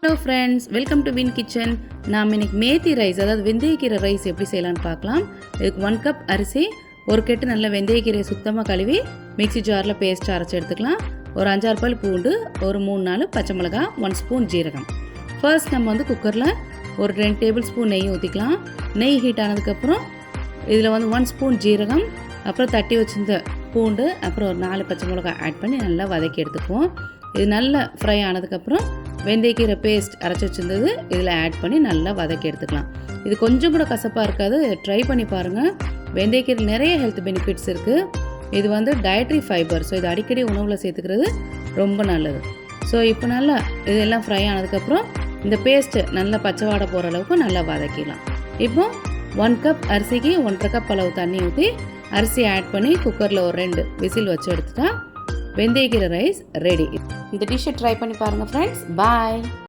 Hello friends, welcome to win kitchen. நாம் இன்னைக்கு methi rice, அதாவது வெந்தயக்கீரை ரைஸ் எப்படி செய்யலான்னு பார்க்கலாம். இதுக்கு 1 கப் அரிசி, ஒரு கெட்டு நல்ல வெந்தயக்கீரையை சுத்தமாக கழுவி மிக்ஸி ஜாரில் பேஸ்ட் அரைச்சி எடுத்துக்கலாம். ஒரு 5-6 பல் பூண்டு, ஒரு 3-4 பச்சை மிளகா, 1 ஸ்பூன் ஜீரகம். ஃபர்ஸ்ட் நம்ம குக்கரில் ஒரு 2 டேபிள் ஸ்பூன் நெய் ஊற்றிக்கலாம். நெய் ஹீட் ஆனதுக்கப்புறம் இதில் 1 ஸ்பூன் ஜீரகம், அப்புறம் தட்டி வச்சிருந்த பூண்டு, அப்புறம் ஒரு 4 பச்சை மிளகா ஆட் பண்ணி நல்லா வதக்கி எடுத்துக்குவோம். இது நல்லா ஃப்ரை ஆனதுக்கப்புறம் வெந்தயக்கீரை பேஸ்ட் அரைச்சி வச்சுருந்தது இதில் ஆட் பண்ணி நல்லா வதக்கி எடுத்துக்கலாம். இது கொஞ்சம் கூட கசப்பாக இருக்காது, ட்ரை பண்ணி பாருங்கள். வெந்தயக்கீரை நிறைய ஹெல்த் பெனிஃபிட்ஸ் இருக்குது. இது டயட்ரி ஃபைபர், ஸோ இது அடிக்கடி உணவில் சேர்த்துக்கிறது ரொம்ப நல்லது. ஸோ இப்போ நல்லா இதெல்லாம் ஃப்ரை ஆனதுக்கப்புறம் இந்த பேஸ்ட்டு நல்லா பச்சை வாடை போகிற அளவுக்கு நல்லா வதக்கிடலாம். இப்போ 1 கப் அரிசிக்கு 1.5 கப் அளவு தண்ணி ஊற்றி அரிசி ஆட் பண்ணி குக்கரில் ஒரு 2 விசில் வச்சு எடுத்துட்டா வெந்தயக்கீரை ரைஸ் ரெடி. இந்த டிஷ்ஷை ட்ரை பண்ணி பாருங்கள் ஃப்ரெண்ட்ஸ். பாய்.